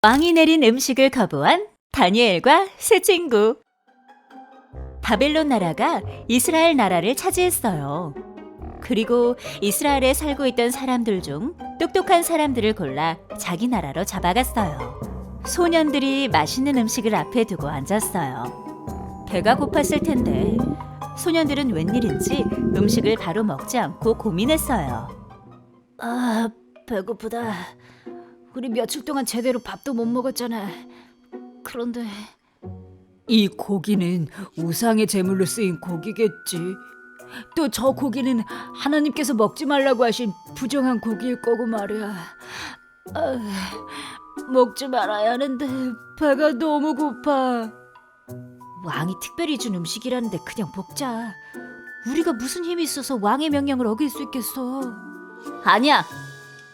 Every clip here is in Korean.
왕이 내린 음식을 거부한 다니엘과 세 친구. 바벨론 나라가 이스라엘 나라를 차지했어요. 그리고 이스라엘에 살고 있던 사람들 중 똑똑한 사람들을 골라 자기 나라로 잡아갔어요. 소년들이 맛있는 음식을 앞에 두고 앉았어요. 배가 고팠을 텐데 소년들은 웬일인지 음식을 바로 먹지 않고 고민했어요. 아, 배고프다. 우리 며칠 동안 제대로 밥도 못 먹었잖아. 그런데 이 고기는 우상의 제물로 쓰인 고기겠지. 또 저 고기는 하나님께서 먹지 말라고 하신 부정한 고기일 거고 말이야. 먹지 말아야 하는데 배가 너무 고파. 왕이 특별히 준 음식이라는데 그냥 먹자. 우리가 무슨 힘이 있어서 왕의 명령을 어길 수 있겠어. 아니야.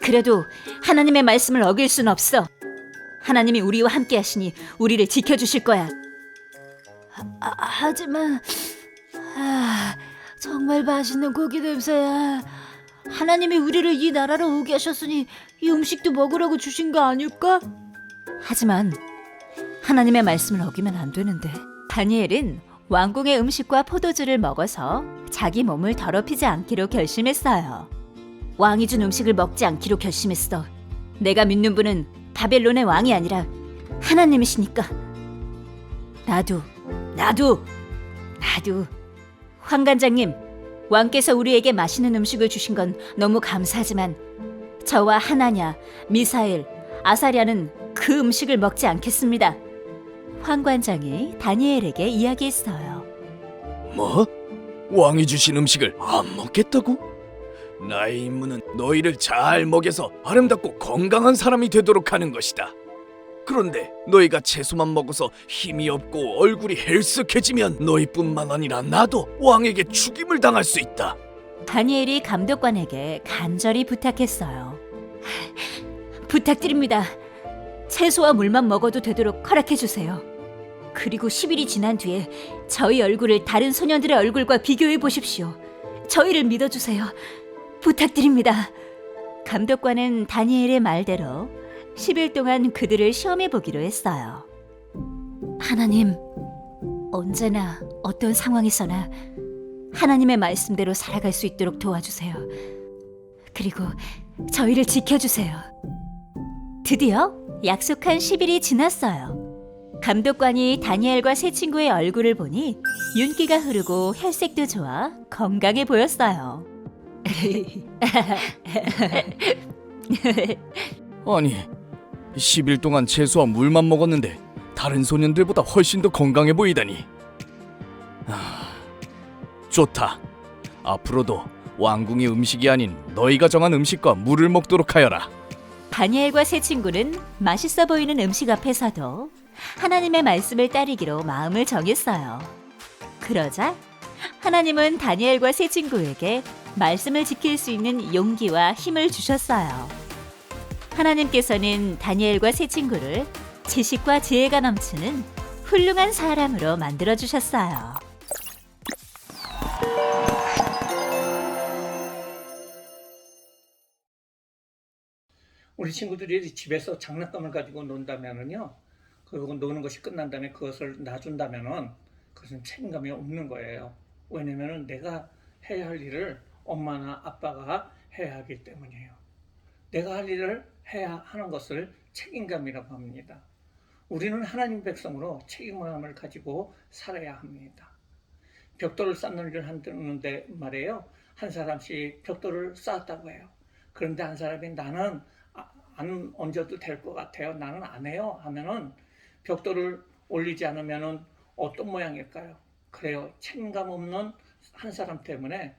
그래도 하나님의 말씀을 어길 순 없어. 하나님이 우리와 함께 하시니 우리를 지켜주실 거야. 하지만 정말 맛있는 고기 냄새야. 하나님이 우리를 이 나라로 오게 하셨으니 이 음식도 먹으라고 주신 거 아닐까? 하지만 하나님의 말씀을 어기면 안 되는데. 다니엘은 왕궁의 음식과 포도주를 먹어서 자기 몸을 더럽히지 않기로 결심했어요. 왕이 준 음식을 먹지 않기로 결심했어. 내가 믿는 분은 바벨론의 왕이 아니라 하나님이시니까. 나도. 황관장님, 왕께서 우리에게 맛있는 음식을 주신 건 너무 감사하지만 저와 하나냐, 미사엘, 아사랴는 그 음식을 먹지 않겠습니다. 황관장이 다니엘에게 이야기했어요. 뭐? 왕이 주신 음식을 안 먹겠다고? 나의 임무는 너희를 잘 먹여서 아름답고 건강한 사람이 되도록 하는 것이다. 그런데 너희가 채소만 먹어서 힘이 없고 얼굴이 헬쓱해지면 너희뿐만 아니라 나도 왕에게 죽임을 당할 수 있다. 다니엘이 감독관에게 간절히 부탁했어요. 부탁드립니다. 채소와 물만 먹어도 되도록 허락해 주세요. 그리고 10일이 지난 뒤에 저희 얼굴을 다른 소년들의 얼굴과 비교해 보십시오. 저희를 믿어주세요. 부탁드립니다. 감독관은 다니엘의 말대로 10일 동안 그들을 시험해 보기로 했어요. 하나님, 언제나 어떤 상황에서나 하나님의 말씀대로 살아갈 수 있도록 도와주세요. 그리고 저희를 지켜주세요. 드디어 약속한 10일이 지났어요. 감독관이 다니엘과 세 친구의 얼굴을 보니 윤기가 흐르고 혈색도 좋아 건강해 보였어요. 아니, 10일 동안 채소와 물만 먹었는데 다른 소년들보다 훨씬 더 건강해 보이다니. 좋다. 앞으로도 왕궁의 음식이 아닌 너희가 정한 음식과 물을 먹도록 하여라. 다니엘과 세 친구는 맛있어 보이는 음식 앞에서도 하나님의 말씀을 따르기로 마음을 정했어요. 그러자 하나님은 다니엘과 세 친구에게 말씀을 지킬 수 있는 용기와 힘을 주셨어요. 하나님께서는 다니엘과 세 친구를 지식과 지혜가 넘치는 훌륭한 사람으로 만들어주셨어요. 우리 친구들이 집에서 장난감을 가지고 논다면은요, 그리고 노는 것이 끝난 다음에 그것을 놔준다면은 그것은 책임감이 없는 거예요. 왜냐면은 내가 해야 할 일을 엄마나 아빠가 해야 하기 때문이에요. 내가 할 일을 해야 하는 것을 책임감이라고 합니다. 우리는 하나님 백성으로 책임감을 가지고 살아야 합니다. 벽돌을 쌓는 일을 하는데 말이에요. 한 사람씩 벽돌을 쌓았다고 해요. 그런데 한 사람이 나는 안 얹어도 될 것 같아요. 나는 안 해요. 하면은 벽돌을 올리지 않으면은 어떤 모양일까요? 그래요. 책임감 없는 한 사람 때문에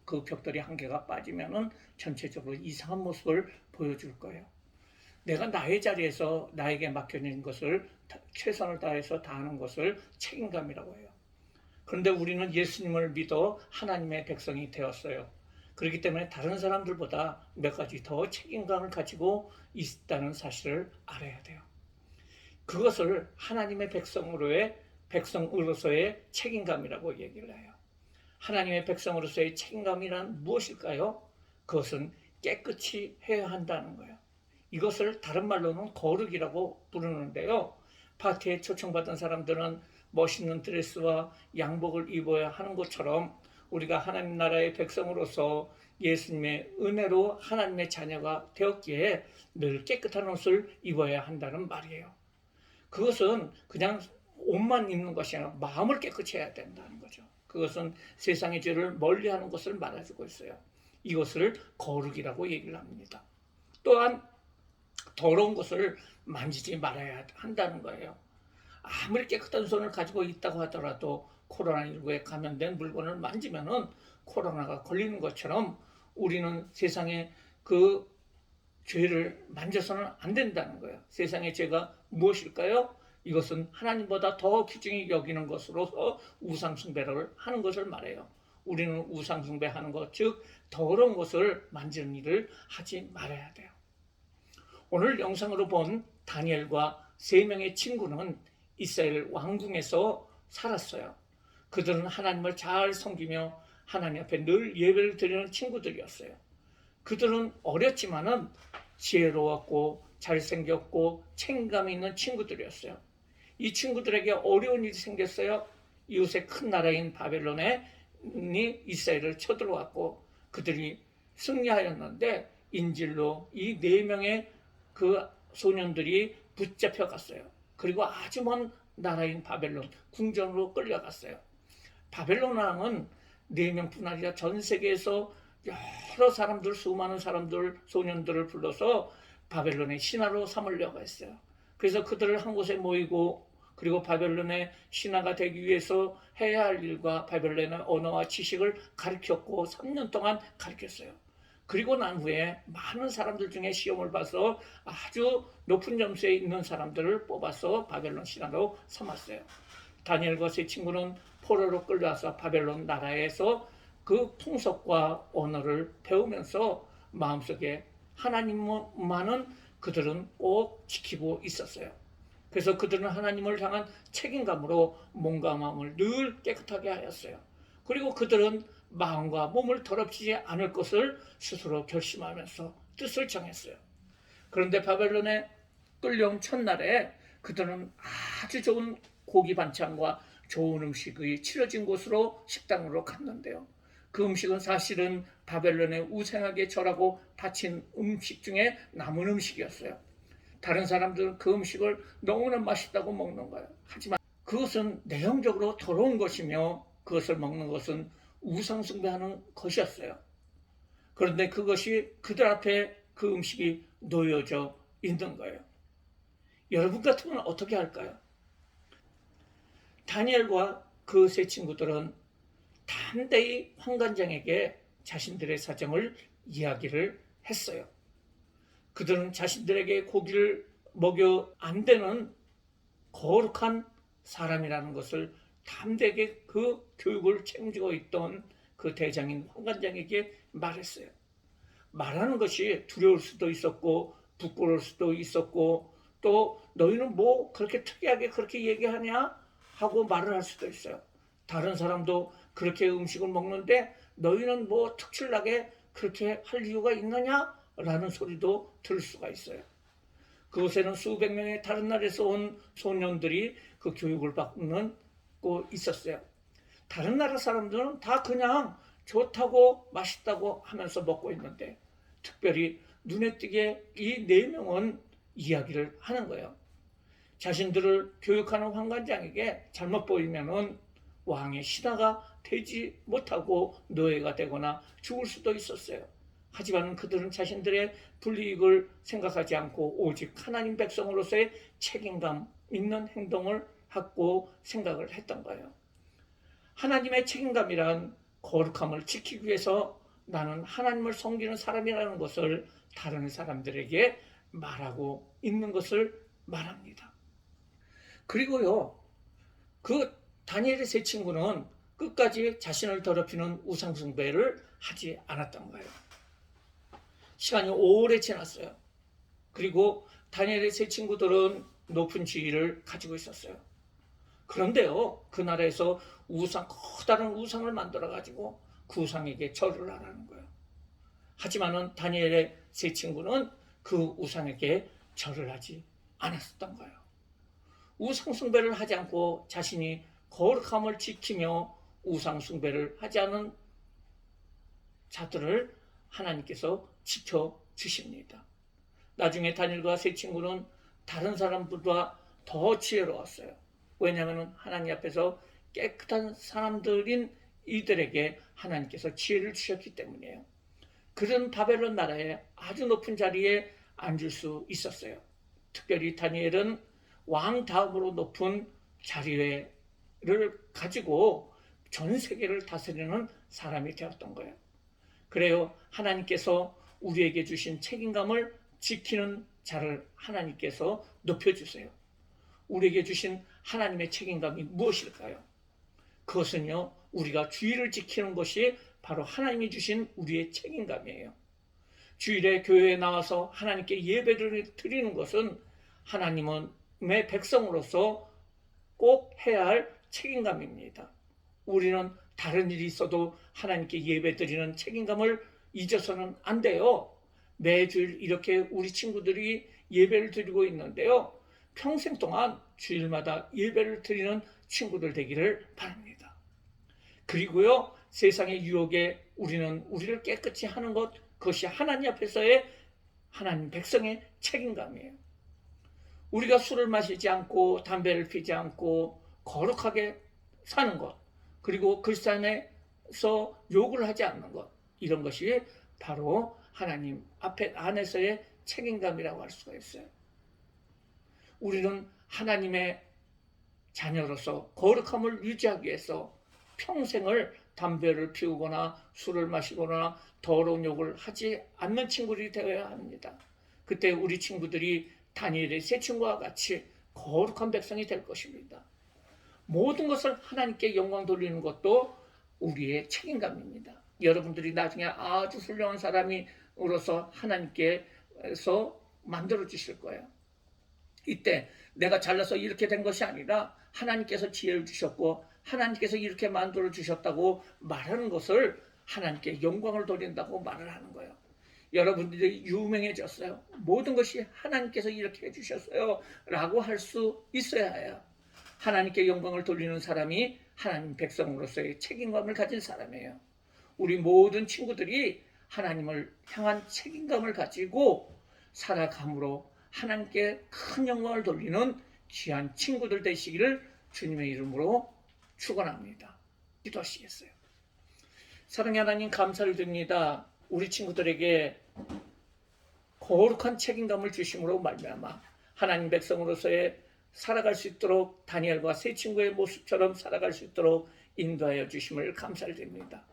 그 벽돌이 한 개가 빠지면은 전체적으로 이상한 모습을 보여줄 거예요. 내가 나의 자리에서 나에게 맡겨진 것을 최선을 다해서 다하는 것을 책임감이라고 해요. 그런데 우리는 예수님을 믿어 하나님의 백성이 되었어요. 그렇기 때문에 다른 사람들보다 몇 가지 더 책임감을 가지고 있다는 사실을 알아야 돼요. 그것을 하나님의 백성으로서의 책임감이라고 얘기를 해요. 하나님의 백성으로서의 책임감이란 무엇일까요? 그것은 깨끗이 해야 한다는 거예요. 이것을 다른 말로는 거룩이라고 부르는데요. 파티에 초청받은 사람들은 멋있는 드레스와 양복을 입어야 하는 것처럼 우리가 하나님 나라의 백성으로서 예수님의 은혜로 하나님의 자녀가 되었기에 늘 깨끗한 옷을 입어야 한다는 말이에요. 그것은 그냥 옷만 입는 것이 아니라 마음을 깨끗이 해야 된다는 거죠. 그것은 세상의 죄를 멀리하는 것을 말해주고 있어요. 이것을 거룩이라고 얘기를 합니다. 또한 더러운 것을 만지지 말아야 한다는 거예요. 아무리 깨끗한 손을 가지고 있다고 하더라도 코로나19에 감염된 물건을 만지면은 코로나가 걸리는 것처럼 우리는 세상의 그 죄를 만져서는 안 된다는 거예요. 세상의 죄가 무엇일까요? 이것은 하나님보다 더 귀중히 여기는 것으로서 우상숭배를 하는 것을 말해요. 우리는 우상숭배하는 것, 즉 더러운 것을 만지는 일을 하지 말아야 돼요. 오늘 영상으로 본 다니엘과 3명의 친구는 이스라엘 왕궁에서 살았어요. 그들은 하나님을 잘 섬기며 하나님 앞에 늘 예배를 드리는 친구들이었어요. 그들은 어렸지만은 지혜로웠고 잘생겼고 책임감 있는 친구들이었어요. 이 친구들에게 어려운 일이 생겼어요. 이웃의 큰 나라인 바벨론에 이스라엘을 쳐들어왔고 그들이 승리하였는데 인질로 이 4명의 그 소년들이 붙잡혀 갔어요. 그리고 아주 먼 나라인 바벨론 궁전으로 끌려갔어요. 바벨론 왕은 4명뿐 아니라 전 세계에서 여러 사람들, 수많은 사람들, 소년들을 불러서 바벨론의 신하로 삼으려고 했어요. 그래서 그들을 한 곳에 모이고 그리고 바벨론의 신하가 되기 위해서 해야 할 일과 바벨론의 언어와 지식을 가르쳤고 3년 동안 가르쳤어요. 그리고 난 후에 많은 사람들 중에 시험을 봐서 아주 높은 점수에 있는 사람들을 뽑아서 바벨론 신하로 삼았어요. 다니엘과 세 친구는 포로로 끌려와서 바벨론 나라에서 그 풍속과 언어를 배우면서 마음속에 하나님만은 그들은 꼭 지키고 있었어요. 그래서 그들은 하나님을 향한 책임감으로 몸과 마음을 늘 깨끗하게 하였어요. 그리고 그들은 마음과 몸을 더럽히지 않을 것을 스스로 결심하면서 뜻을 정했어요. 그런데 바벨론에 끌려온 첫날에 그들은 아주 좋은 고기 반찬과 좋은 음식이 치러진 곳으로 식당으로 갔는데요. 그 음식은 사실은 바벨론의 우상에게 절하고 바친 음식 중에 남은 음식이었어요. 다른 사람들은 그 음식을 너무나 맛있다고 먹는 거예요. 하지만 그것은 내용적으로 더러운 것이며 그것을 먹는 것은 우상 숭배하는 것이었어요. 그런데 그것이 그들 앞에 그 음식이 놓여져 있는 거예요. 여러분 같으면 어떻게 할까요? 다니엘과 그 세 친구들은 담대히 환관장에게 자신들의 사정을 이야기를 했어요. 그들은 자신들에게 고기를 먹여 안 되는 거룩한 사람이라는 것을 담대하게 그 교육을 책임지고 있던 그 대장인 환관장에게 말했어요. 말하는 것이 두려울 수도 있었고 부끄러울 수도 있었고 또 너희는 뭐 그렇게 특이하게 그렇게 얘기하냐 하고 말을 할 수도 있어요. 다른 사람도 그렇게 음식을 먹는데 너희는 뭐 특출나게 그렇게 할 이유가 있느냐? 라는 소리도 들을 수가 있어요. 그곳에는 수백 명의 다른 나라에서 온 소년들이 그 교육을 받고 있었어요. 다른 나라 사람들은 다 그냥 좋다고 맛있다고 하면서 먹고 있는데 특별히 눈에 띄게 이 4명은 이야기를 하는 거예요. 자신들을 교육하는 환관장에게 잘못 보이면은 왕의 신하가 되지 못하고 노예가 되거나 죽을 수도 있었어요. 하지만 그들은 자신들의 불이익을 생각하지 않고 오직 하나님 백성으로서의 책임감 있는 행동을 하고 생각을 했던 거예요. 하나님의 책임감이란 거룩함을 지키기 위해서 나는 하나님을 섬기는 사람이라는 것을 다른 사람들에게 말하고 있는 것을 말합니다. 그리고요, 그 다니엘의 세 친구는 끝까지 자신을 더럽히는 우상숭배를 하지 않았던 거예요. 시간이 오래 지났어요. 그리고 다니엘의 세 친구들은 높은 지위를 가지고 있었어요. 그런데요, 그 나라에서 커다란 우상을 만들어가지고 그 우상에게 절을 하라는 거예요. 하지만은 다니엘의 세 친구는 그 우상에게 절을 하지 않았었던 거예요. 우상 숭배를 하지 않고 자신이 거룩함을 지키며 우상 숭배를 하지 않은 자들을 하나님께서 지켜주십니다. 나중에 다니엘과 세 친구는 다른 사람들보다 더 지혜로웠어요. 왜냐하면 하나님 앞에서 깨끗한 사람들인 이들에게 하나님께서 지혜를 주셨기 때문이에요. 그런 바벨론 나라의 아주 높은 자리에 앉을 수 있었어요. 특별히 다니엘은 왕 다음으로 높은 자리를 가지고 전 세계를 다스리는 사람이 되었던 거예요. 그래요. 하나님께서 우리에게 주신 책임감을 지키는 자를 하나님께서 높여주세요. 우리에게 주신 하나님의 책임감이 무엇일까요? 그것은요, 우리가 주일을 지키는 것이 바로 하나님이 주신 우리의 책임감이에요. 주일에 교회에 나와서 하나님께 예배를 드리는 것은 하나님의 백성으로서 꼭 해야 할 책임감입니다. 우리는 다른 일이 있어도 하나님께 예배 드리는 책임감을 잊어서는 안 돼요. 매주일 이렇게 우리 친구들이 예배를 드리고 있는데요. 평생 동안 주일마다 예배를 드리는 친구들 되기를 바랍니다. 그리고요, 세상의 유혹에 우리는 우리를 깨끗이 하는 것, 그것이 하나님 앞에서의 하나님 백성의 책임감이에요. 우리가 술을 마시지 않고 담배를 피지 않고 거룩하게 사는 것, 그리고 그리스도 안에서 욕을 하지 않는 것, 이런 것이 바로 하나님 안에서의 책임감이라고 할 수가 있어요. 우리는 하나님의 자녀로서 거룩함을 유지하기 위해서 평생을 담배를 피우거나 술을 마시거나 더러운 욕을 하지 않는 친구들이 되어야 합니다. 그때 우리 친구들이 다니엘의 세 친구와 같이 거룩한 백성이 될 것입니다. 모든 것을 하나님께 영광 돌리는 것도 우리의 책임감입니다. 여러분들이 나중에 아주 훌륭한 사람으로서 하나님께서 만들어 주실 거예요. 이때 내가 잘나서 이렇게 된 것이 아니라 하나님께서 지혜를 주셨고 하나님께서 이렇게 만들어 주셨다고 말하는 것을 하나님께 영광을 돌린다고 말을 하는 거예요. 여러분들이 유명해졌어요. 모든 것이 하나님께서 이렇게 해주셨어요 라고 할 수 있어야 해요. 하나님께 영광을 돌리는 사람이 하나님 백성으로서의 책임감을 가진 사람이에요. 우리 모든 친구들이 하나님을 향한 책임감을 가지고 살아감으로 하나님께 큰 영광을 돌리는 귀한 친구들 되시기를 주님의 이름으로 축원합니다. 기도하시겠어요? 사랑의 하나님, 감사를 드립니다. 우리 친구들에게 거룩한 책임감을 주심으로 말미암아 하나님 백성으로서의 살아갈 수 있도록 다니엘과 세 친구의 모습처럼 살아갈 수 있도록 인도하여 주심을 감사를 드립니다.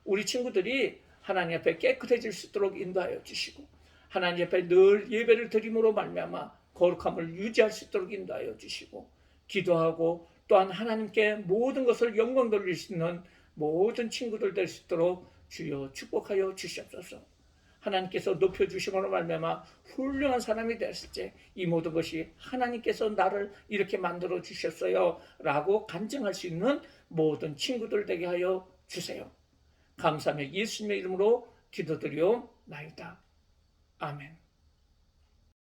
우리 친구들이 하나님 앞에 깨끗해질 수 있도록 인도하여 주시고 하나님 앞에 늘 예배를 드림으로 말미암아 거룩함을 유지할 수 있도록 인도하여 주시고 기도하고 또한 하나님께 모든 것을 영광 돌릴 수 있는 모든 친구들 될 수 있도록 주여 축복하여 주시옵소서. 하나님께서 높여주심으로 말미암아 훌륭한 사람이 됐을 때 이 모든 것이 하나님께서 나를 이렇게 만들어 주셨어요 라고 간증할 수 있는 모든 친구들 되게 하여 주세요. 감사하며 예수님의 이름으로 기도드리옵나이다. 아멘.